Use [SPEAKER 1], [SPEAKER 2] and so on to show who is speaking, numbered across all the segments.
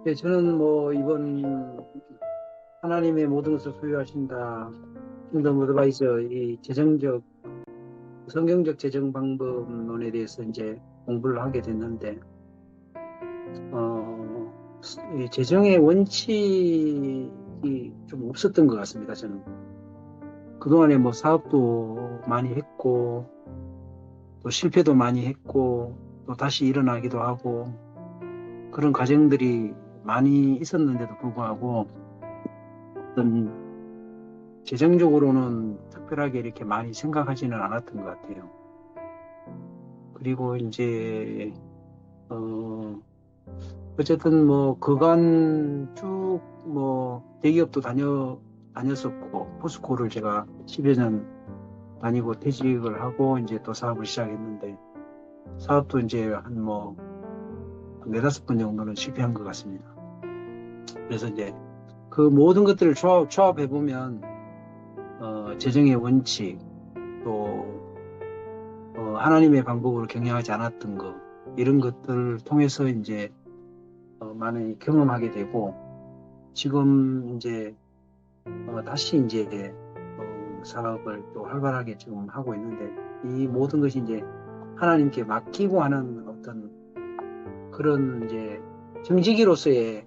[SPEAKER 1] 네, 저는 뭐 이번 하나님의 모든 것을 소유하신다 킹덤 어드바이저 이 재정적 성경적 재정 방법론에 대해서 이제 공부를 하게 됐는데 이 재정의 원칙이 좀 없었던 것 같습니다. 저는 그동안에 뭐 사업도 많이 했고 또 실패도 많이 했고 또 다시 일어나기도 하고 그런 과정들이 많이 있었는데도 불구하고 어떤 재정적으로는 특별하게 이렇게 많이 생각하지는 않았던 것 같아요. 그리고 이제 어 어쨌든 뭐 그간 쭉 뭐 대기업도 다녔었고 포스코를 제가 10여 년 다니고 퇴직을 하고 이제 또 사업을 시작했는데 사업도 이제 한 뭐 네다섯 번 정도는 실패한 것 같습니다. 그래서 이제 그 모든 것들을 조합해 보면 재정의 원칙 또 하나님의 방법으로 경영하지 않았던 것 이런 것들을 통해서 이제 많이 경험하게 되고 지금 이제 다시 이제 사업을 또 활발하게 지금 하고 있는데 이 모든 것이 이제 하나님께 맡기고 하는 어떤 그런 이제 정직이로서의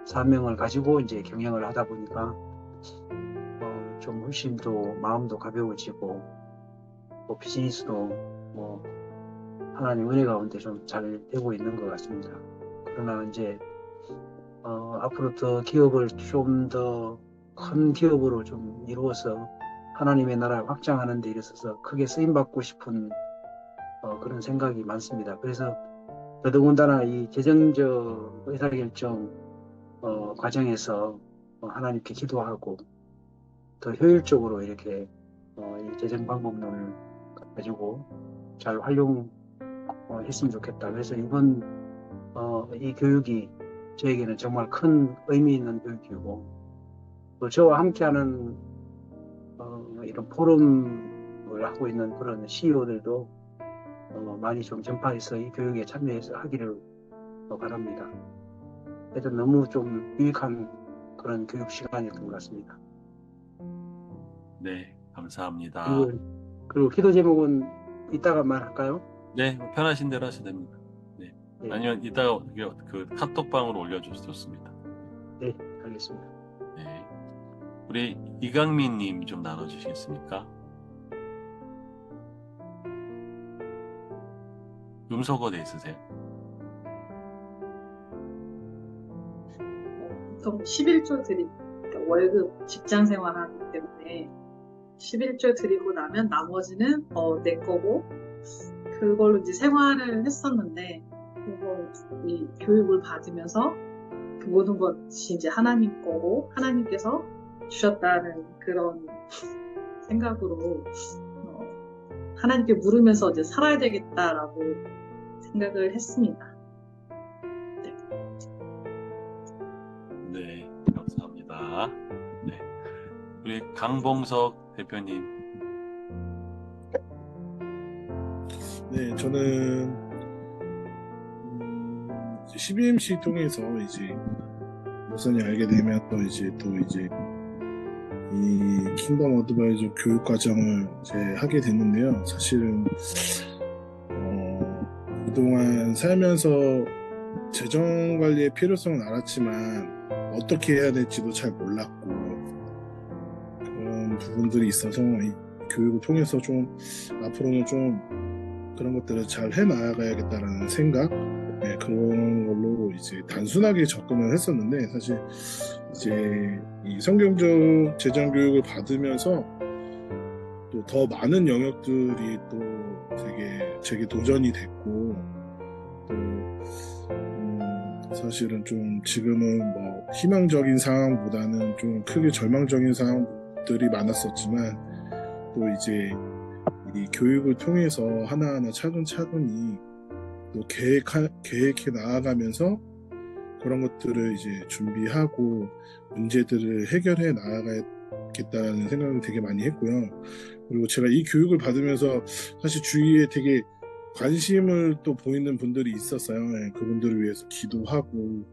[SPEAKER 1] 사명을 가지고 이제 경영을 하다 보니까 좀 훨씬 더 마음도 가벼워지고 또 비즈니스도 뭐 하나님 은혜 가운데 좀 잘 되고 있는 것 같습니다. 그러나 이제 앞으로 더 기업을 좀 더 큰 기업으로 좀 이루어서 하나님의 나라를 확장하는 데 있어서 크게 쓰임받고 싶은 그런 생각이 많습니다. 그래서 더더군다나 이 재정적 의사결정 과정에서 하나님께 기도하고 더 효율적으로 이렇게 이 재정 방법론을 가지고 잘 활용했으면 좋겠다. 그래서 이번 이 교육이 저에게는 정말 큰 의미 있는 교육이고 또 저와 함께하는 이런 포럼을 하고 있는 그런 CEO들도 많이 좀 전파해서 이 교육에 참여해서 하기를 바랍니다. 하여튼 너무 좀 유익한 그런 교육 시간이었던 것 같습니다.
[SPEAKER 2] 네, 감사합니다.
[SPEAKER 1] 그리고 기도 제목은 이따가 말할까요?
[SPEAKER 2] 네, 편하신 대로 하셔도 됩니다. 네.
[SPEAKER 1] 네,
[SPEAKER 2] 아니면 이따가 그 카톡방으로 올려주셔도 좋습니다.
[SPEAKER 1] 네, 알겠습니다.
[SPEAKER 2] 네. 우리 이강민님 좀 나눠주시겠습니까? 음소거돼 있으세요?
[SPEAKER 3] 보통 11조 그러니까 월급 직장 생활하기 때문에 11조 드리고 나면 나머지는 내 거고 그걸로 이제 생활을 했었는데 이 교육을 받으면서 그 모든 것이 이제 하나님 거고 하나님께서 주셨다는 그런 생각으로 하나님께 물으면서 이제 살아야 되겠다라고 생각을 했습니다. 네.
[SPEAKER 2] 네, 감사합니다. 네. 우리 강봉석 대표님.
[SPEAKER 4] 네, 저는 12MC 통해서 이제 우선이 알게 되면 또 이제 이 킹덤 어드바이저 교육 과정을 이제 하게 됐는데요. 사실은 그동안 살면서 재정 관리의 필요성은 알았지만 어떻게 해야 될지도 잘 몰랐고 그런 부분들이 있어서 이 교육을 통해서 좀 앞으로는 좀 그런 것들을 잘 해나가야겠다라는 생각, 네, 그런 걸로 이제 단순하게 접근을 했었는데 사실 이제 이 성경적 재정 교육을 받으면서 또 더 많은 영역들이 또 되게 제게 도전이 됐고 또 사실은 좀 지금은 뭐 희망적인 상황보다는 좀 크게 절망적인 상황들이 많았었지만 또 이제 이 교육을 통해서 하나하나 차근차근히 또 계획해 나아가면서 그런 것들을 이제 준비하고 문제들을 해결해 나아가겠다는 생각을 되게 많이 했고요. 그리고 제가 이 교육을 받으면서 사실 주위에 되게 관심을 또 보이는 분들이 있었어요. 예, 그분들을 위해서 기도하고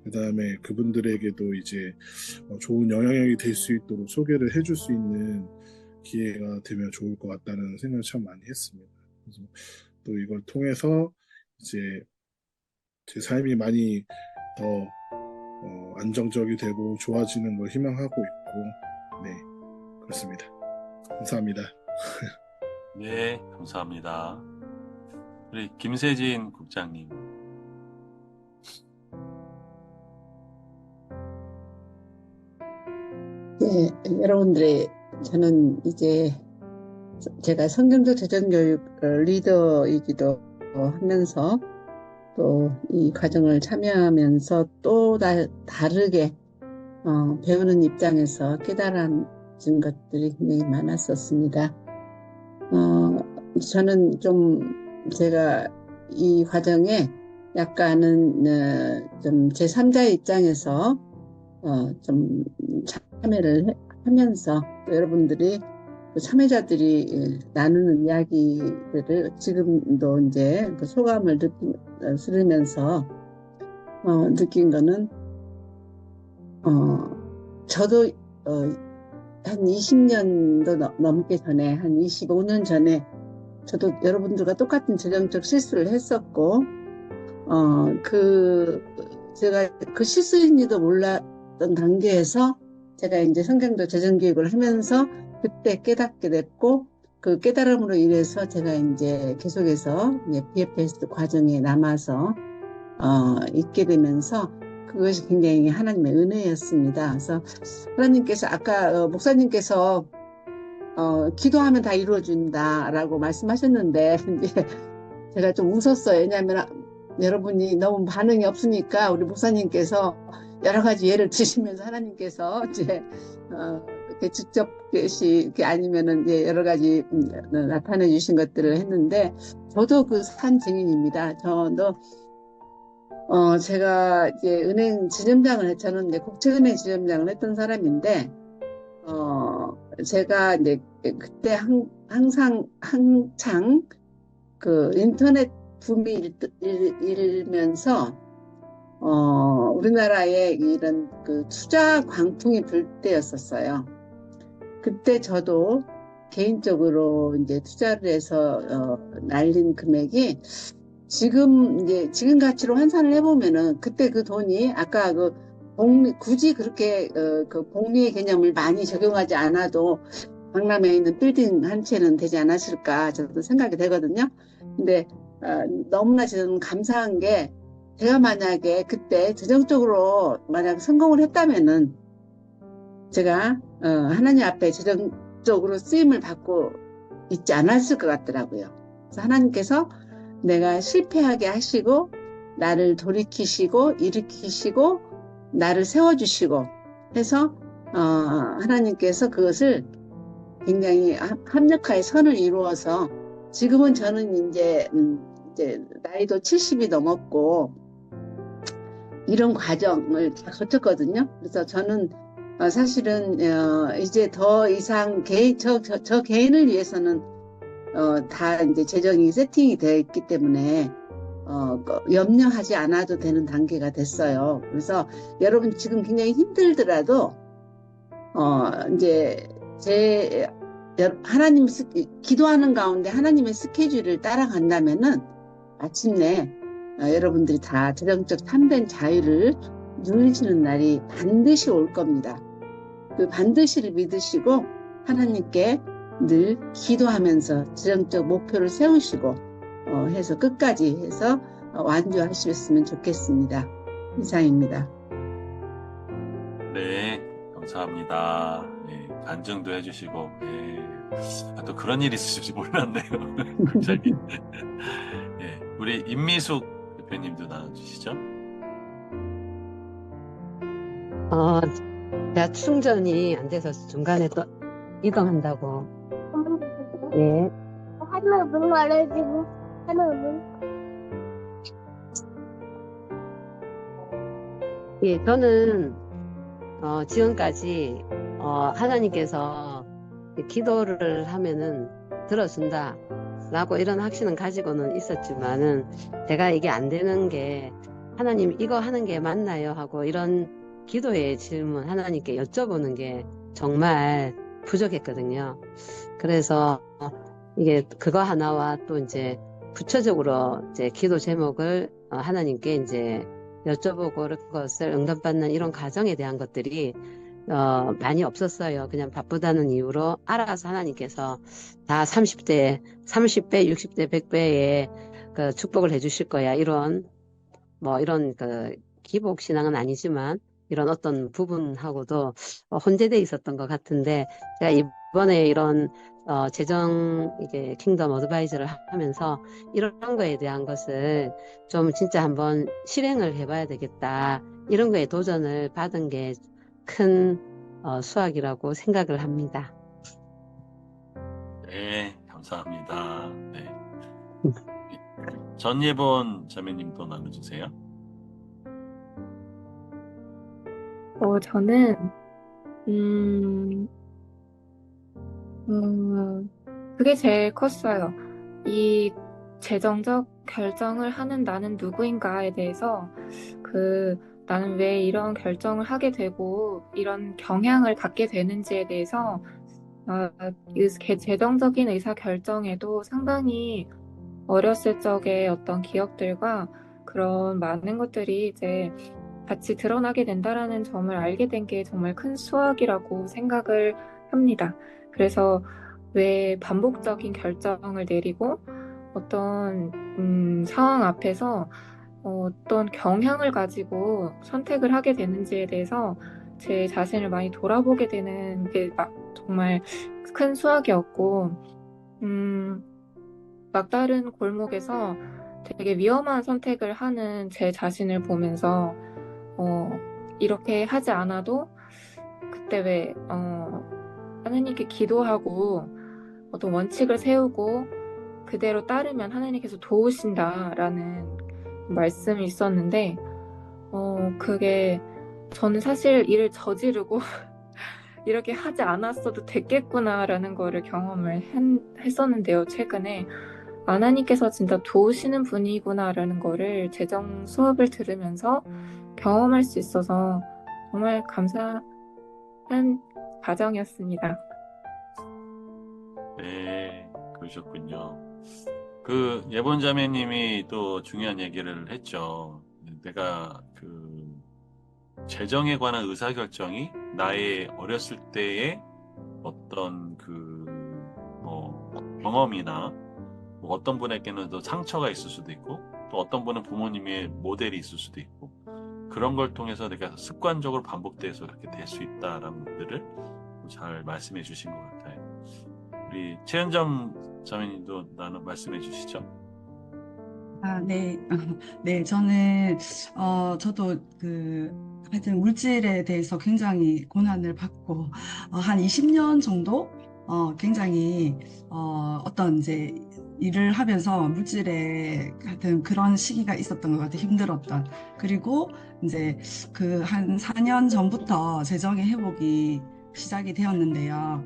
[SPEAKER 4] 그 다음에 그분들에게도 이제 좋은 영향력이 될 수 있도록 소개를 해줄 수 있는 기회가 되면 좋을 것 같다는 생각을 참 많이 했습니다. 그래서 또 이걸 통해서 이제 제 삶이 많이 더 안정적이 되고 좋아지는 걸 희망하고 있고, 네, 그렇습니다. 감사합니다.
[SPEAKER 2] 네, 감사합니다. 우리 김세진 국장님.
[SPEAKER 5] 네, 여러분들의 저는 이제 제가 성경적 재정교육 리더이기도 하면서 또 이 과정을 참여하면서 또 다르게 배우는 입장에서 깨달은 것들이 굉장히 많았었습니다. 저는 좀 제가 이 과정에 약간은 좀 제3자의 입장에서 좀 참여를 하면서 또 여러분들이 또 참여자들이 나누는 이야기들을 지금도 이제 그 소감을 들으면서 느낀 거는 저도 한 20년도 넘게 전에 한 25년 전에 저도 여러분들과 똑같은 재정적 실수를 했었고 제가 그 실수인지도 몰랐던 단계에서 제가 이제 성경적 재정교육을 하면서 그때 깨닫게 됐고 그 깨달음으로 인해서 제가 이제 계속해서 이제 BFS 과정에 남아서 있게 되면서 그것이 굉장히 하나님의 은혜였습니다. 그래서 하나님께서 아까 목사님께서 기도하면 다 이루어진다라고 말씀하셨는데 이제 제가 좀 웃었어요. 왜냐하면 여러분이 너무 반응이 없으니까 우리 목사님께서 여러 가지 예를 드시면서 하나님께서 이제 이렇게 직접 아니면은 이제 여러 가지 나타내 주신 것들을 했는데 저도 그 산 증인입니다. 저도 제가 이제 은행 지점장을 저는 이제 국채은행 지점장을 했던 사람인데 제가 이제 그때 한창 그 인터넷 붐이 일면서 우리나라에 이런 그 투자 광풍이 불 때였었어요. 그때 저도 개인적으로 이제 투자를 해서 날린 금액이 지금 가치로 환산을 해보면은 그때 그 돈이 아까 그 굳이 그렇게 그 복리의 개념을 많이 적용하지 않아도 강남에 있는 빌딩 한 채는 되지 않았을까 저도 생각이 되거든요. 근데 너무나 저는 감사한 게 제가 만약에 그때 재정적으로 만약 성공을 했다면은 제가 하나님 앞에 재정적으로 쓰임을 받고 있지 않았을 것 같더라고요. 그래서 하나님께서 내가 실패하게 하시고 나를 돌이키시고 일으키시고 나를 세워주시고 해서 하나님께서 그것을 굉장히 합력하여 선을 이루어서 지금은 저는 이제 나이도 70이 넘었고 이런 과정을 다 거쳤거든요. 그래서 저는 사실은 이제 더 이상 저 개인을 위해서는 다 이제 재정이 세팅이 되어 있기 때문에 염려하지 않아도 되는 단계가 됐어요. 그래서 여러분 지금 굉장히 힘들더라도 이제 하나님 기도하는 가운데 하나님의 스케줄을 따라간다면은 마침내 여러분들이 다 재정적 참된 자유를 누리시는 날이 반드시 올 겁니다. 그 반드시를 믿으시고 하나님께 늘 기도하면서 재정적 목표를 세우시고 해서 끝까지 해서 완주하셨으면 좋겠습니다. 이상입니다.
[SPEAKER 2] 네, 감사합니다. 네, 간증도 해주시고, 네. 또 그런 일이 있으실 줄 몰랐네요. 갑자기. 네, 우리 임미숙 대표님도 나눠주시죠.
[SPEAKER 6] 제가 충전이 안 돼서 중간에 또 이동한다고. 네.
[SPEAKER 7] 하나만 말해주고 하나만.
[SPEAKER 6] 예, 저는 지금까지 하나님께서 기도를 하면은 들어준다 라고 이런 확신은 가지고는 있었지만은 제가 이게 안 되는 게 하나님 이거 하는 게 맞나요? 하고 이런 기도의 질문 하나님께 여쭤보는 게 정말 부족했거든요. 그래서 이게 그거 하나와 또 이제 구체적으로 이제 기도 제목을 하나님께 이제 여쭤보고 그것을 응답받는 이런 과정에 대한 것들이 많이 없었어요. 그냥 바쁘다는 이유로 알아서 하나님께서 다 30배, 60배, 100배의 그 축복을 해주실 거야. 이런 그 기복 신앙은 아니지만 이런 어떤 부분하고도 혼재돼 있었던 것 같은데 제가 이번에 이런 재정 이게 킹덤 어드바이저를 하면서 이런 거에 대한 것을 좀 진짜 한번 실행을 해봐야 되겠다. 이런 거에 도전을 받은 게 큰 수학이라고 생각을 합니다.
[SPEAKER 2] 네, 감사합니다. 네. 전예본 자매님도 나눠주세요.
[SPEAKER 8] 저는, 그게 제일 컸어요. 이 재정적 결정을 하는 나는 누구인가에 대해서 나는 왜 이런 결정을 하게 되고 이런 경향을 갖게 되는지에 대해서 이 재정적인 의사 결정에도 상당히 어렸을 적의 어떤 기억들과 그런 많은 것들이 이제 같이 드러나게 된다라는 점을 알게 된 게 정말 큰 수학이라고 생각을 합니다. 그래서 왜 반복적인 결정을 내리고 어떤 상황 앞에서 어떤 경향을 가지고 선택을 하게 되는지에 대해서 제 자신을 많이 돌아보게 되는 게 정말 큰 수학이었고, 막다른 골목에서 되게 위험한 선택을 하는 제 자신을 보면서 이렇게 하지 않아도 그때 왜 하나님께 기도하고 어떤 원칙을 세우고 그대로 따르면 하나님께서 도우신다라는 말씀이 있었는데 그게 저는 사실 일을 저지르고 이렇게 하지 않았어도 됐겠구나라는 거를 경험을 했었는데요. 최근에 하나님께서 진짜 도우시는 분이구나라는 거를 재정 수업을 들으면서 경험할 수 있어서 정말 감사한 과정이었습니다.
[SPEAKER 2] 네, 그러셨군요. 그 예본 자매님이 또 중요한 얘기를 했죠. 내가 그 재정에 관한 의사결정이 나의 어렸을 때의 어떤 경험이나 어떤 분에게는 또 상처가 있을 수도 있고 또 어떤 분은 부모님의 모델이 있을 수도 있고 그런 걸 통해서 내가 습관적으로 반복돼서 그렇게 될 수 있다라는 것들을 잘 말씀해 주신 것 같아요. 우리 최은정 자매님도 말씀해 주시죠.
[SPEAKER 9] 네. 네, 저는, 저도 하여튼 물질에 대해서 굉장히 고난을 받고, 한 20년 정도, 굉장히, 어떤 이제 일을 하면서 물질에 하여튼 그런 시기가 있었던 것 같아요. 힘들었던. 그리고 이제 한 4년 전부터 재정의 회복이 시작이 되었는데요.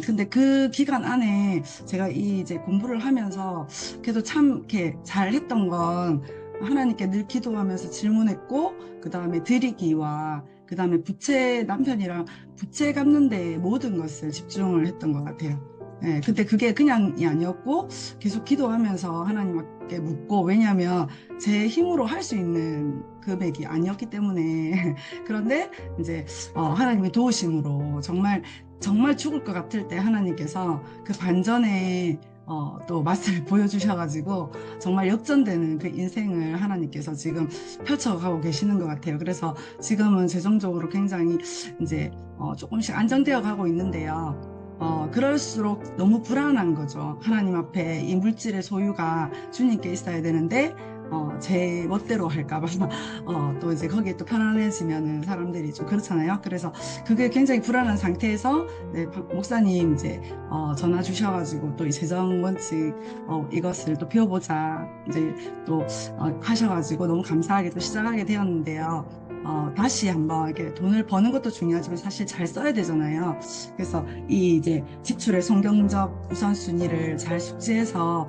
[SPEAKER 9] 근데 그 기간 안에 제가 이제 공부를 하면서 그래도 참 이렇게 잘 했던 건 하나님께 늘 기도하면서 질문했고, 그 다음에 드리기와 그 다음에 남편이랑 부채 갚는 데 모든 것을 집중을 했던 것 같아요. 네, 근데 그게 그냥이 아니었고 계속 기도하면서 하나님께 묻고, 왜냐하면 제 힘으로 할 수 있는 금액이 아니었기 때문에 그런데 이제 하나님의 도우심으로 정말 죽을 것 같을 때 하나님께서 그 반전에 또 맛을 보여주셔가지고 정말 역전되는 그 인생을 하나님께서 지금 펼쳐가고 계시는 것 같아요. 그래서 지금은 재정적으로 굉장히 이제 조금씩 안정되어 가고 있는데요. 그럴수록 너무 불안한 거죠. 하나님 앞에 이 물질의 소유가 주님께 있어야 되는데 제 멋대로 할까봐 또 이제 거기에 또 편안해지면은 사람들이 좀 그렇잖아요. 그래서 그게 굉장히 불안한 상태에서 네, 목사님 이제 전화 주셔가지고 또 이 재정 원칙 이것을 또 배워보자 이제 또 하셔가지고 너무 감사하게 또 시작하게 되었는데요. 다시 한번 이렇게 돈을 버는 것도 중요하지만 사실 잘 써야 되잖아요. 그래서 이 이제 지출의 성경적 우선순위를 잘 숙지해서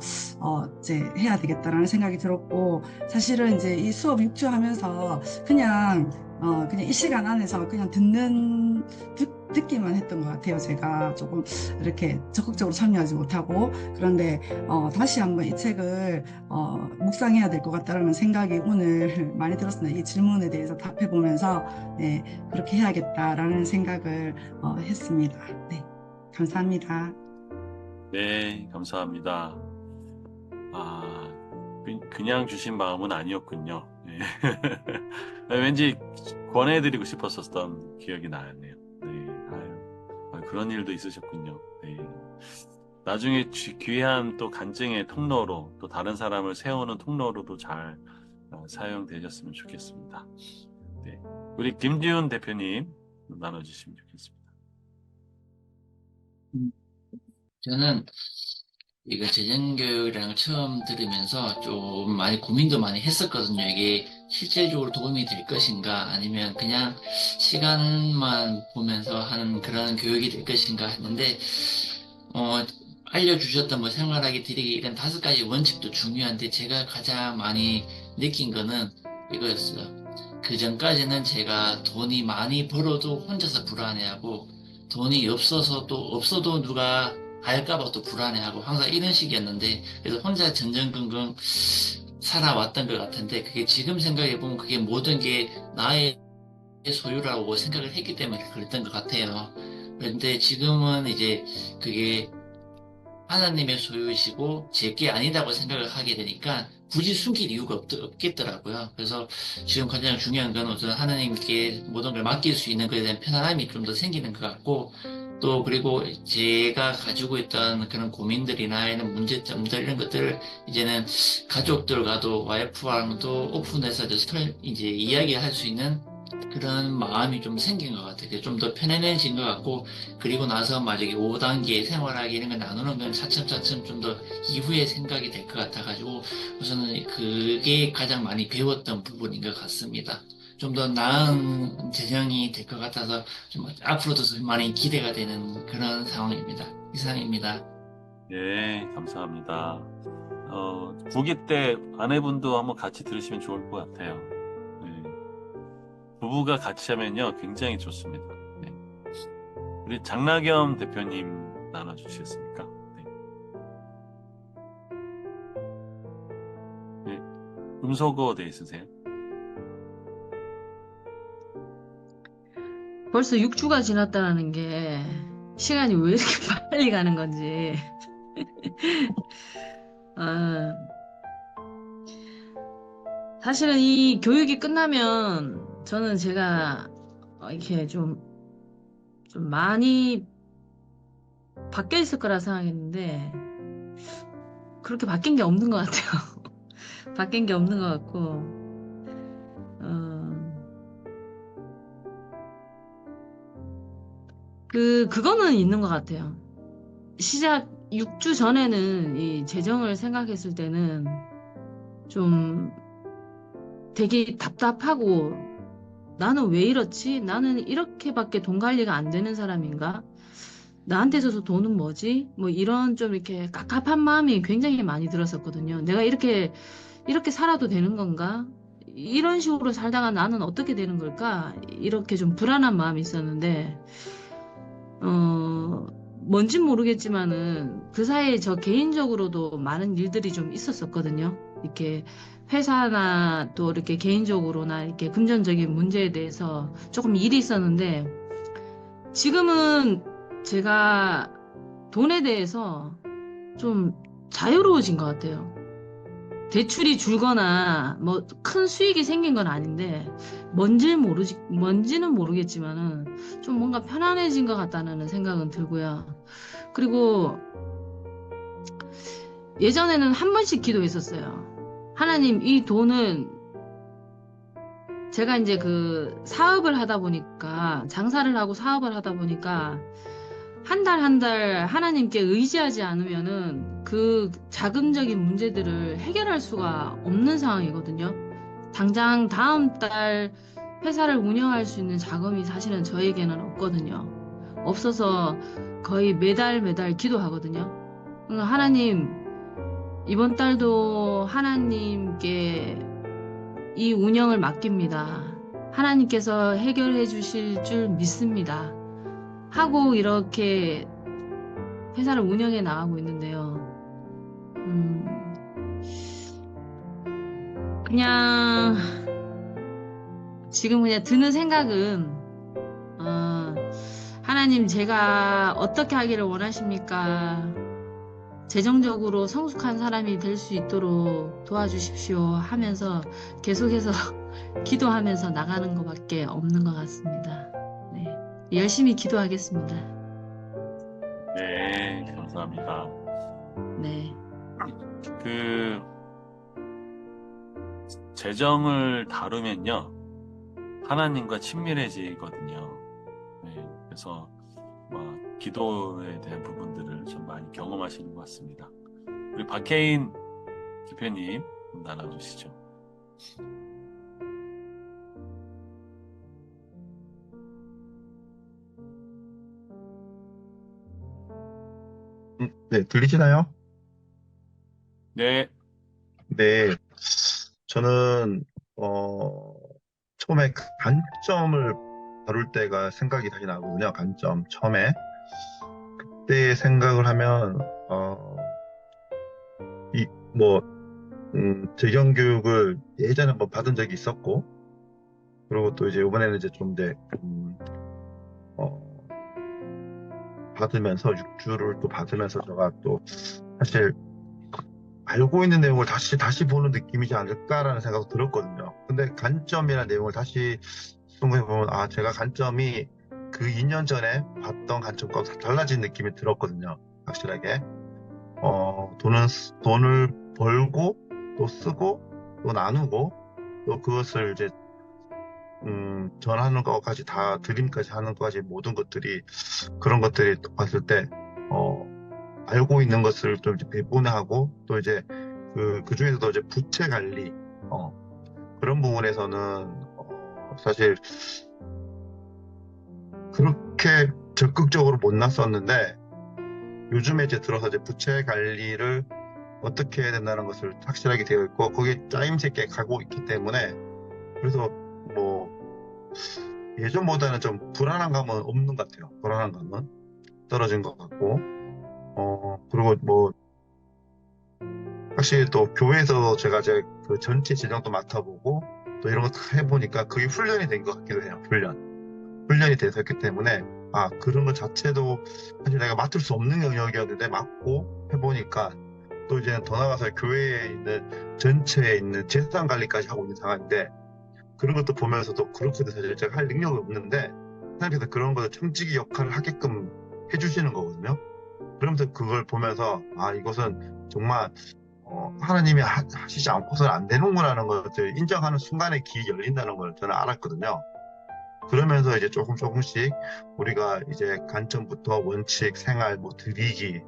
[SPEAKER 9] 이제 해야 되겠다라는 생각이 들었고, 사실은 이제 이 수업 6주 하면서 그냥 이 시간 안에서 그냥 듣기만 했던 것 같아요. 제가 조금 이렇게 적극적으로 참여하지 못하고. 그런데 다시 한번 이 책을 묵상해야 될 것 같다는 생각이 오늘 많이 들었습니다. 이 질문에 대해서 답해 보면서 네, 그렇게 해야겠다라는 생각을 했습니다. 네, 감사합니다.
[SPEAKER 2] 네, 감사합니다. 그냥 주신 마음은 아니었군요. 네. 왠지 권해드리고 싶었었던 기억이 나네요. 네, 그런 일도 있으셨군요. 네. 나중에 귀한 또 간증의 통로로, 또 다른 사람을 세우는 통로로도 잘 사용되셨으면 좋겠습니다. 네. 우리 김지훈 대표님 나눠주시면 좋겠습니다.
[SPEAKER 10] 저는 이거 재정교육이라는 걸 처음 들으면서 좀 많이 고민도 많이 했었거든요. 이게 실질적으로 도움이 될 것인가, 아니면 그냥 시간만 보면서 하는 그런 교육이 될 것인가 했는데, 알려주셨던 뭐 생활하기, 드리기 이런 5가지 원칙도 중요한데, 제가 가장 많이 느낀 거는 이거였어요. 그 전까지는 제가 돈이 많이 벌어도 혼자서 불안해하고, 돈이 없어도 누가 할까봐 또 불안해하고 항상 이런 식이었는데, 그래서 혼자 전전긍긍 살아왔던 것 같은데, 그게 지금 생각해보면 그게 모든 게 나의 소유라고 생각을 했기 때문에 그랬던 것 같아요. 그런데 지금은 이제 그게 하나님의 소유이시고 제게 아니다고 생각을 하게 되니까 굳이 숨길 이유가 없겠더라고요. 그래서 지금 가장 중요한 건 우선 하나님께 모든 걸 맡길 수 있는 것에 대한 편안함이 좀 더 생기는 것 같고, 또 그리고 제가 가지고 있던 그런 고민들이나 이런 문제점들 이런 것들을 이제는 가족들과도 와이프와도 오픈해서 이제 이야기할 수 있는 그런 마음이 좀 생긴 것 같아요. 좀 더 편안해진 것 같고, 그리고 나서 만약에 5단계 생활하기 이런 거 나누는 건 차츰차츰 좀 더 이후에 생각이 될 것 같아가지고, 우선은 그게 가장 많이 배웠던 부분인 것 같습니다. 좀 더 나은 재정이 될 것 같아서 좀 앞으로도 좀 많이 기대가 되는 그런 상황입니다. 이상입니다.
[SPEAKER 2] 네, 감사합니다. 부기 때 아내분도 한번 같이 들으시면 좋을 것 같아요. 네. 부부가 같이 하면요, 굉장히 좋습니다. 네. 우리 장나겸 대표님 나눠주시겠습니까? 네. 네. 음소거 돼 있으세요?
[SPEAKER 11] 벌써 6주가 지났다는 게 시간이 왜 이렇게 빨리 가는 건지. 사실은 이 교육이 끝나면 저는 제가 이렇게 좀 많이 바뀌어 있을 거라 생각했는데 그렇게 바뀐 게 없는 것 같아요. 바뀐 게 없는 것 같고, 그거는 있는 것 같아요. 시작 6주 전에는 이 재정을 생각했을 때는 좀 되게 답답하고, 나는 왜 이렇지? 나는 이렇게밖에 돈 관리가 안 되는 사람인가? 나한테 있어서 돈은 뭐지? 뭐 이런 좀 이렇게 갑갑한 마음이 굉장히 많이 들었었거든요. 내가 이렇게 살아도 되는 건가? 이런 식으로 살다가 나는 어떻게 되는 걸까? 이렇게 좀 불안한 마음이 있었는데, 뭔진 모르겠지만은 그 사이에 저 개인적으로도 많은 일들이 좀 있었었거든요. 이렇게 회사나 또 이렇게 개인적으로나 이렇게 금전적인 문제에 대해서 조금 일이 있었는데, 지금은 제가 돈에 대해서 좀 자유로워진 것 같아요. 대출이 줄거나 뭐 큰 수익이 생긴 건 아닌데, 뭔지는 모르겠지만은 좀 뭔가 편안해진 것 같다는 생각은 들고요. 그리고 예전에는 한 번씩 기도했었어요. 하나님, 이 돈은 제가 이제 그 사업을 하다 보니까, 장사를 하고 사업을 하다 보니까 한 달 한 달 하나님께 의지하지 않으면은 그 자금적인 문제들을 해결할 수가 없는 상황이거든요. 당장 다음 달 회사를 운영할 수 있는 자금이 사실은 저에게는 없거든요. 없어서 거의 매달 기도하거든요. 하나님, 이번 달도 하나님께 이 운영을 맡깁니다. 하나님께서 해결해 주실 줄 믿습니다. 하고 이렇게 회사를 운영해 나가고 있는데요. 그냥 지금 그냥 드는 생각은 하나님, 제가 어떻게 하기를 원하십니까? 재정적으로 성숙한 사람이 될 수 있도록 도와주십시오 하면서 계속해서 기도하면서 나가는 것밖에 없는 것 같습니다. 네, 열심히 기도하겠습니다.
[SPEAKER 2] 네, 감사합니다.
[SPEAKER 11] 네.
[SPEAKER 2] 그 재정을 다루면요, 하나님과 친밀해지거든요. 네, 그래서 기도에 대한 부분들을 좀 많이 경험하시는 것 같습니다. 우리 박혜인 대표님 나눠주시죠.
[SPEAKER 12] 네, 들리시나요?
[SPEAKER 2] 네.
[SPEAKER 12] 네, 저는 처음에 관점을 다룰 때가 생각이 다시 나거든요. 관점 처음에 그때 생각을 하면 재정 교육을 예전에 한번 받은 적이 있었고, 그리고 또 이제 이번에는 이제 좀 이제 받으면서 6주를 또 받으면서 제가 또 사실 알고 있는 내용을 다시 보는 느낌이지 않을까라는 생각도 들었거든요. 근데 관점이라는 내용을 다시 생각해보면, 제가 관점이 그 2년 전에 봤던 관점과 달라진 느낌이 들었거든요. 확실하게. 돈을 벌고, 또 쓰고, 또 나누고, 또 그것을 이제, 전하는 것까지 다, 드림까지 하는 것까지 모든 것들이, 그런 것들이 봤을 때, 알고 있는 것을 좀 이제 배분하고, 또 이제 그 중에서도 이제 부채 관리, 그런 부분에서는 사실 그렇게 적극적으로 못 났었는데, 요즘에 이제 들어서 이제 부채 관리를 어떻게 해야 된다는 것을 확실하게 되어 있고, 거기에 짜임새 있게 가고 있기 때문에, 그래서 예전보다는 좀 불안한 감은 없는 것 같아요. 불안한 감은 떨어진 것 같고, 그리고 확실히 또 교회에서 제가 그 전체 재정도 맡아보고 또 이런 거 다 해보니까 그게 훈련이 된 것 같기도 해요. 훈련이 돼서 했기 때문에 그런 것 자체도 사실 내가 맡을 수 없는 영역이었는데 맡고 해보니까 또 이제 더 나가서 교회에 있는 전체에 있는 재산 관리까지 하고 있는 상황인데, 그런 것도 보면서도 그렇게도 사실 제가 할 능력이 없는데 하나님께서 그런 것을 청지기 역할을 하게끔 해주시는 거거든요. 그러면서 그걸 보면서 이것은 정말 하나님이 하시지 않고서는 안 되는구나라는 것을 인정하는 순간에 길이 열린다는 걸 저는 알았거든요. 그러면서 이제 조금씩 우리가 이제 관점부터 원칙, 생활, 드리기,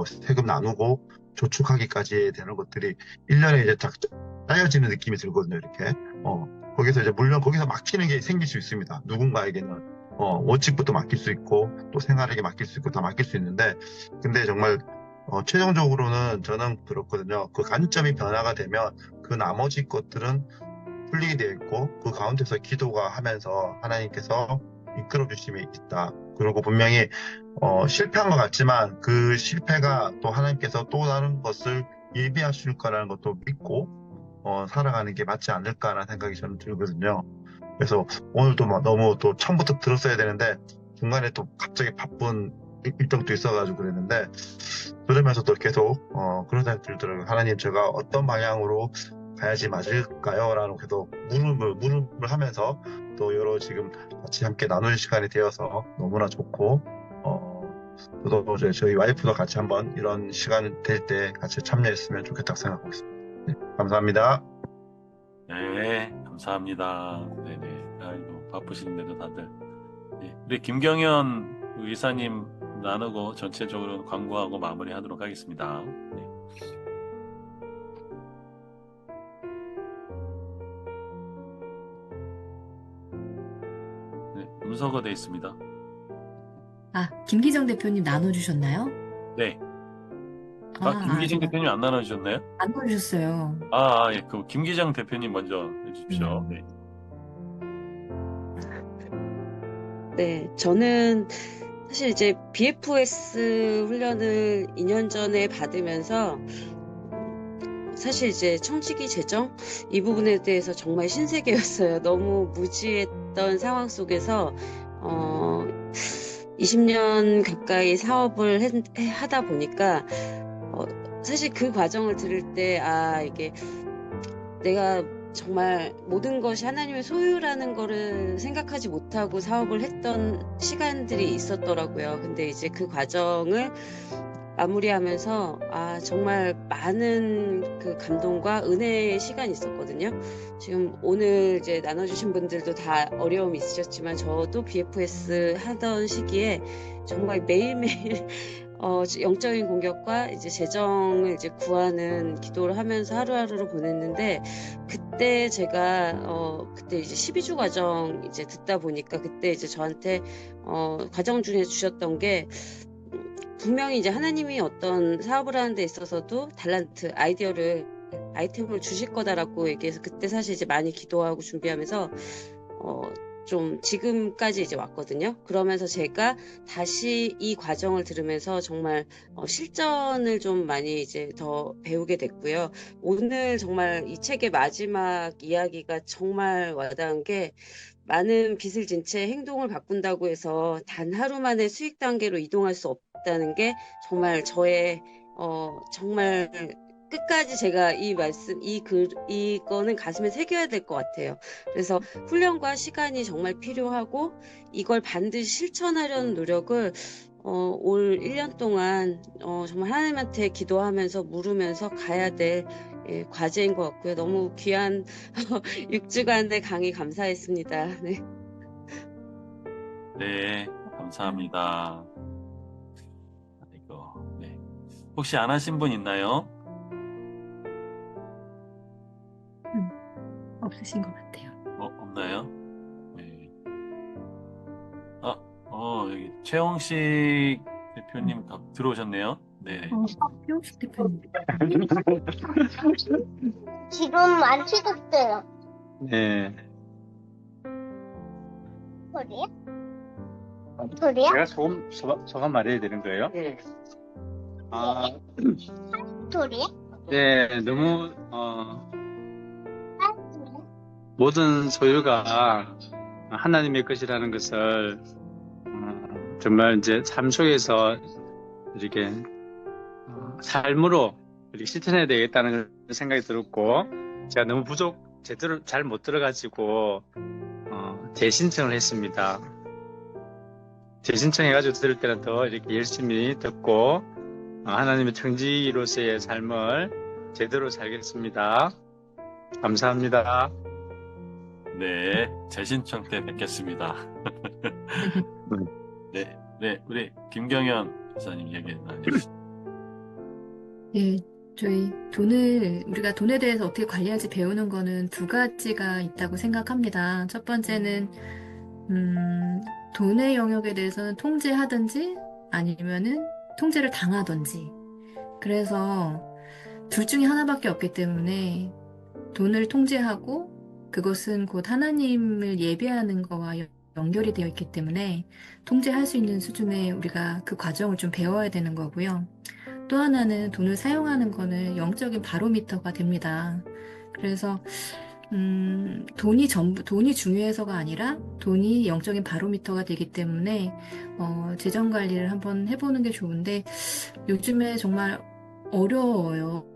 [SPEAKER 12] 세금 나누고 저축하기까지 되는 것들이 1년에 이제 짜여지는 느낌이 들거든요, 이렇게. 거기서 이제 물론 거기서 막히는 게 생길 수 있습니다. 누군가에게는. 원칙부터 맡길 수 있고, 또 생활에게 맡길 수 있고, 다 맡길 수 있는데, 근데 정말 최종적으로는 저는 그렇거든요. 그 관점이 변화가 되면 그 나머지 것들은 풀리게 되어 있고, 그 가운데서 기도가 하면서 하나님께서 이끌어 주심이 있다. 그리고 분명히 실패한 것 같지만 그 실패가 또 하나님께서 또 다른 것을 예비하실 거라는 것도 믿고 살아가는 게 맞지 않을까라는 생각이 저는 들거든요. 그래서 오늘도 너무 또 처음부터 들었어야 되는데 중간에 또 갑자기 바쁜 일정도 있어가지고 그랬는데, 들으면서도 계속 그런 생각이 들더라고요. 하나님, 제가 어떤 방향으로 가야지 맞을까요? 라는 계속 물음을 하면서 또 여러 지금 같이 함께 나누는 시간이 되어서 너무나 좋고, 저도 이제 저희 와이프도 같이 한번 이런 시간 될 때 같이 참여했으면 좋겠다고 생각하고 있습니다. 네, 감사합니다.
[SPEAKER 2] 네, 감사합니다. 네네. 아이고, 바쁘신데도 다들. 네, 우리 김경현 의사님 나누고 전체적으로 광고하고 마무리하도록 하겠습니다. 네. 네, 문서가 돼 있습니다.
[SPEAKER 13] 김기정 대표님 나눠주셨나요?
[SPEAKER 2] 네.
[SPEAKER 13] 아,
[SPEAKER 2] 김기정 대표님 안 나눠주셨나요?
[SPEAKER 13] 안 나눠주셨어요.
[SPEAKER 2] 예. 그 김기정 대표님 먼저 해주십시오. 네.
[SPEAKER 6] 네, 저는 사실 이제 BFS 훈련을 2년 전에 받으면서 사실 이제 청지기 재정 이 부분에 대해서 정말 신세계였어요. 너무 무지했던 상황 속에서 20년 가까이 사업을 하다 보니까 사실 그 과정을 들을 때 이게 내가 정말 모든 것이 하나님의 소유라는 거를 생각하지 못하고 사업을 했던 시간들이 있었더라고요. 근데 이제 그 과정을 마무리하면서 정말 많은 그 감동과 은혜의 시간이 있었거든요. 지금 오늘 이제 나눠주신 분들도 다 어려움이 있으셨지만 저도 BFS 하던 시기에 정말 매일매일 영적인 공격과 이제 재정을 이제 구하는 기도를 하면서 하루하루를 보냈는데 그때 제가 그때 이제 12주 과정 이제 듣다 보니까 그때 이제 저한테 과정 중에 주셨던 게 분명히 이제 하나님이 어떤 사업을 하는 데 있어서도 달란트, 아이템을 주실 거다라고 얘기해서 그때 사실 이제 많이 기도하고 준비하면서 좀 지금까지 이제 왔거든요. 그러면서 제가 다시 이 과정을 들으면서 정말 실전을 좀 많이 이제 더 배우게 됐고요. 오늘 정말 이 책의 마지막 이야기가 정말 와닿은 게 많은 빚을 진 채 행동을 바꾼다고 해서 단 하루 만에 수익 단계로 이동할 수 없다는 게 정말 저의 정말 끝까지 제가 이거는 가슴에 새겨야 될 것 같아요. 그래서 훈련과 시간이 정말 필요하고 이걸 반드시 실천하려는 노력을 올 1년 동안 정말 하나님한테 기도하면서 물으면서 가야 될 과제인 것 같고요. 너무 귀한 6주간의 강의 감사했습니다. 네.
[SPEAKER 2] 네, 감사합니다. 네. 혹시 안 하신 분 있나요?
[SPEAKER 13] 없으신 것 같아요.
[SPEAKER 2] 없나요? 네. 여기 최홍식 대표님 들어오셨네요. 네.
[SPEAKER 13] 최홍식 대표님.
[SPEAKER 7] 지금 안 찍었어요.
[SPEAKER 1] 네.
[SPEAKER 7] 소리야? 소리야?
[SPEAKER 1] 제가 소감 말해야 되는 거예요?
[SPEAKER 6] 네.
[SPEAKER 7] 소리야?
[SPEAKER 1] 네, 너무 모든 소유가 하나님의 것이라는 것을 정말 이제 삶 속에서 이렇게 삶으로 이렇게 실천해야 되겠다는 생각이 들었고 제가 너무 제대로 잘 못 들어가지고 재신청을 했습니다. 재신청해가지고 들을 때는 더 이렇게 열심히 듣고 하나님의 청지기로서의 삶을 제대로 살겠습니다. 감사합니다.
[SPEAKER 2] 네, 재신청 때 뵙겠습니다. 네, 우리 김경현 기사님 얘기 나눠주시죠.
[SPEAKER 8] 네, 우리가 돈에 대해서 어떻게 관리할지 배우는 거는 두 가지가 있다고 생각합니다. 첫 번째는, 돈의 영역에 대해서는 통제하든지 아니면은 통제를 당하든지. 그래서 둘 중에 하나밖에 없기 때문에 돈을 통제하고 그것은 곧 하나님을 예배하는 거와 연결이 되어 있기 때문에 통제할 수 있는 수준의 우리가 그 과정을 좀 배워야 되는 거고요. 또 하나는 돈을 사용하는 거는 영적인 바로미터가 됩니다. 그래서 돈이 중요해서가 아니라 돈이 영적인 바로미터가 되기 때문에 재정 관리를 한번 해보는 게 좋은데 요즘에 정말 어려워요.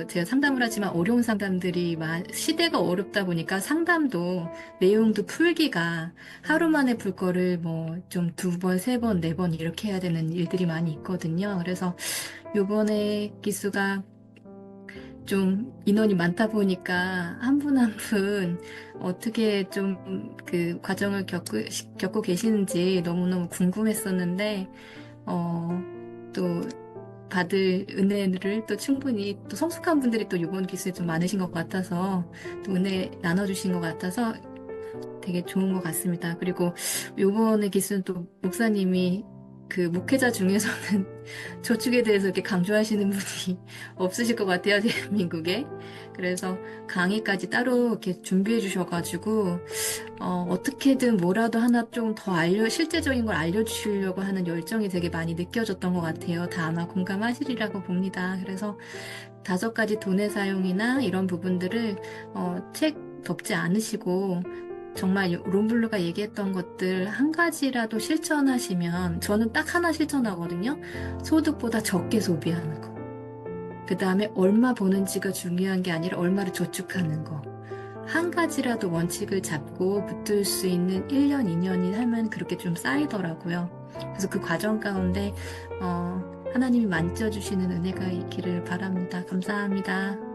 [SPEAKER 8] 제가 상담을 하지만 어려운 상담들이 시대가 어렵다 보니까 상담도 내용도 풀기가 하루 만에 풀 거를 뭐 좀 2번, 3번, 4번 이렇게 해야 되는 일들이 많이 있거든요. 그래서 요번에 기수가 좀 인원이 많다 보니까 한 분 한 분 어떻게 좀 그 과정을 겪고 계시는지 너무너무 궁금했었는데 또 받을 은혜를 또 충분히 또 성숙한 분들이 또 이번 기수에 좀 많으신 것 같아서 또 은혜 나눠주신 것 같아서
[SPEAKER 13] 되게 좋은 것 같습니다. 그리고 요번에 기수는 또 목사님이 그 목회자 중에서는 저축에 대해서 이렇게 강조하시는 분이 없으실 것 같아요, 대한민국에. 그래서 강의까지 따로 이렇게 준비해 주셔가지고, 어떻게든 뭐라도 하나 좀 더 실제적인 걸 알려주시려고 하는 열정이 되게 많이 느껴졌던 것 같아요. 다 아마 공감하시리라고 봅니다. 그래서 5가지 돈의 사용이나 이런 부분들을, 책 덮지 않으시고, 정말 롬블루가 얘기했던 것들 한 가지라도 실천하시면, 저는 딱 하나 실천하거든요. 소득보다 적게 소비하는 거. 그 다음에 얼마 버는지가 중요한 게 아니라 얼마를 저축하는 거. 한 가지라도 원칙을 잡고 붙들 수 있는 1년, 2년이 하면 그렇게 좀 쌓이더라고요. 그래서 그 과정 가운데 하나님이 만져주시는 은혜가 있기를 바랍니다. 감사합니다.